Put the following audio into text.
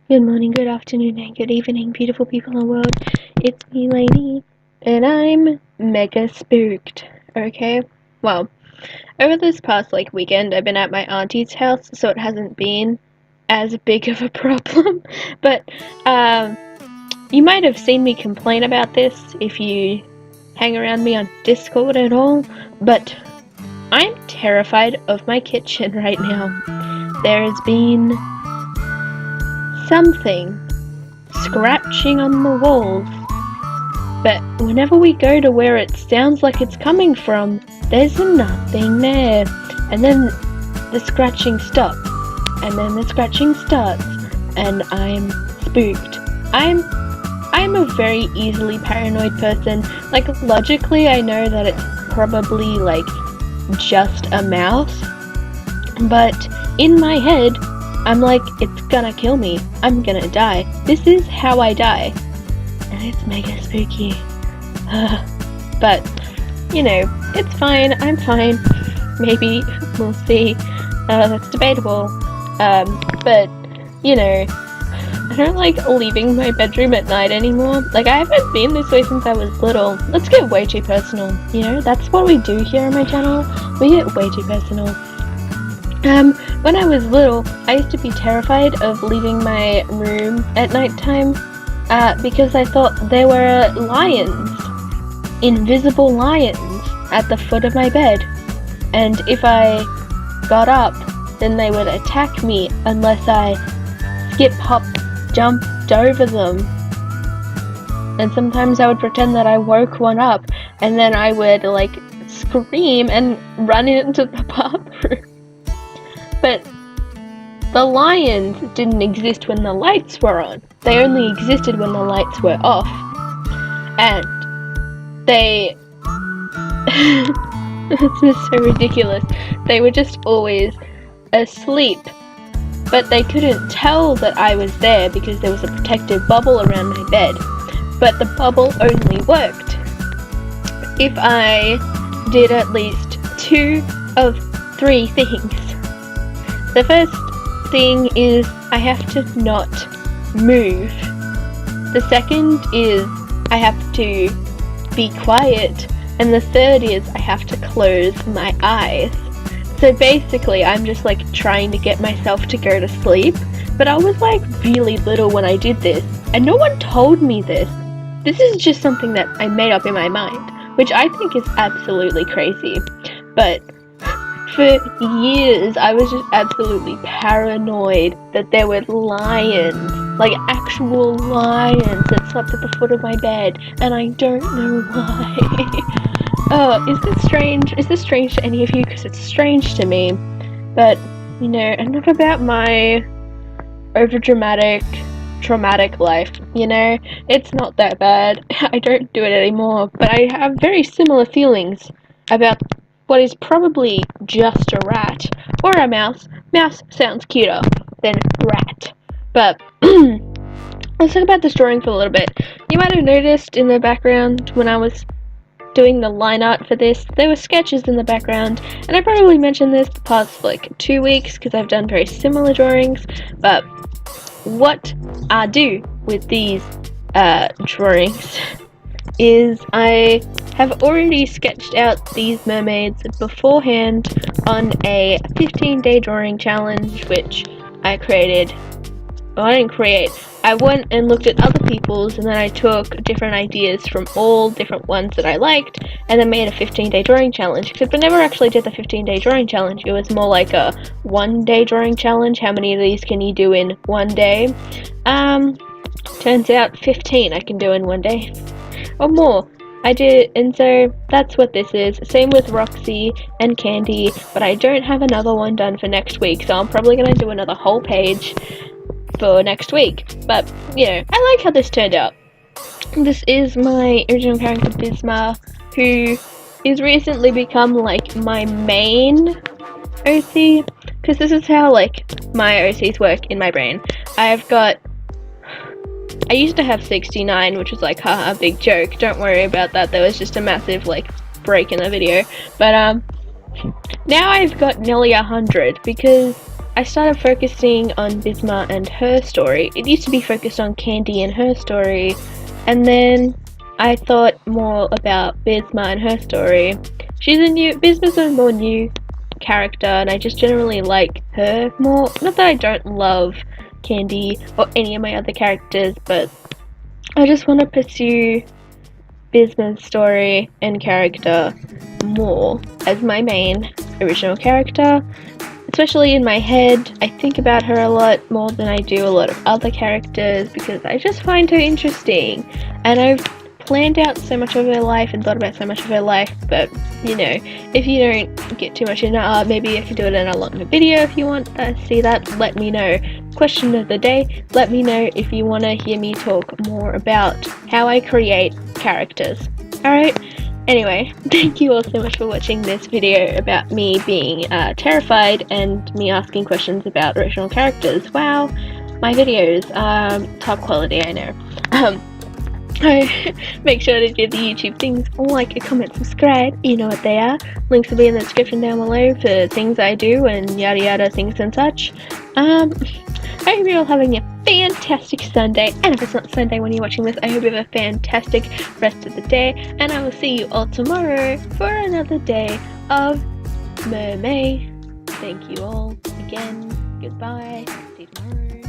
Good morning, good afternoon, and good evening, beautiful people in the world. It's me, Lady, and I'm mega spooked, okay? Well, over this past, weekend, I've been at my auntie's house, so it hasn't been as big of a problem, but, you might have seen me complain about this if you hang around me on Discord at all, but I'm terrified of my kitchen right now. There's been something scratching on the walls, but whenever we go to where it sounds like it's coming from, there's nothing there. And then the scratching stops, and then the scratching starts, and I'm spooked. I'm a very easily paranoid person. Logically, I know that it's probably just a mouse, but in my head I'm like, it's gonna kill me. I'm gonna die. This is how I die. And it's mega spooky. But, it's fine. I'm fine. Maybe. We'll see. That's debatable. But, I don't like leaving my bedroom at night anymore. I haven't been this way since I was little. Let's get way too personal. That's what we do here on my channel. We get way too personal. When I was little, I used to be terrified of leaving my room at nighttime, because I thought there were lions, invisible lions, at the foot of my bed, and if I got up, then they would attack me unless I skip, hop, jumped over them. And sometimes I would pretend that I woke one up, and then I would, scream and run into the bathroom. But the lions didn't exist when the lights were on. They only existed when the lights were off. And they... This is so ridiculous. They were just always asleep. But they couldn't tell that I was there because there was a protective bubble around my bed. But the bubble only worked if I did at least 2 of 3 things. The first thing is I have to not move. The second is I have to be quiet. And the third is I have to close my eyes. So basically I'm just trying to get myself to go to sleep. But I was really little when I did this. And no one told me this. This is just something that I made up in my mind, which I think is absolutely crazy. But for years, I was just absolutely paranoid that there were lions, actual lions that slept at the foot of my bed, and I don't know why. Oh, is this strange? Is this strange to any of you? Because it's strange to me. But, enough about my overdramatic, traumatic life, It's not that bad. I don't do it anymore, but I have very similar feelings about what is probably just a rat, or a mouse. Mouse sounds cuter than rat. But, let's talk about this drawing for a little bit. You might have noticed in the background when I was doing the line art for this, there were sketches in the background, and I probably mentioned this the past 2 weeks because I've done very similar drawings, but what I do with these drawings is I have already sketched out these mermaids beforehand on a 15-day drawing challenge, which I created. Well, I didn't create. I went and looked at other people's, and then I took different ideas from all different ones that I liked, and then made a 15-day drawing challenge. Because I never actually did the 15-day drawing challenge. It was more like a 1-day drawing challenge. How many of these can you do in 1 day? Turns out 15 I can do in 1 day. Or more. I did, and so that's what this is. Same with Roxy and Candy, but I don't have another one done for next week, so I'm probably going to do another whole page for next week. But, I like how this turned out. This is my original character, Bisma, who is recently become, my main OC, because this is how, my OCs work in my brain. I used to have 69, which was haha, big joke, don't worry about that, there was just a massive, break in the video, but, now I've got nearly 100, because I started focusing on Bisma and her story. It used to be focused on Candy and her story, and then I thought more about Bisma and her story. Bisma's a more new character, and I just generally like her more. Not that I don't love Candy or any of my other characters, but I just want to pursue Bisma's story and character more as my main original character. Especially in my head, I think about her a lot more than I do a lot of other characters because I just find her interesting. And I've planned out so much of her life and thought about so much of her life, but you know, if you don't get too much into art, maybe I can do it in a longer video if you want to see that. Let me know. Question of the day, let me know if you want to hear me talk more about how I create characters. Alright? Anyway, thank you all so much for watching this video about me being terrified and me asking questions about original characters. Wow, my videos are top quality, I know. Make sure to give the YouTube things like, a comment, subscribe, you know what they are. Links will be in the description down below for things I do and yada yada things and such. I hope you're all having a fantastic Sunday, and if it's not Sunday when you're watching this, I hope you have a fantastic rest of the day, and I will see you all tomorrow for another day of Mermay. Thank you all again. Goodbye. See you tomorrow.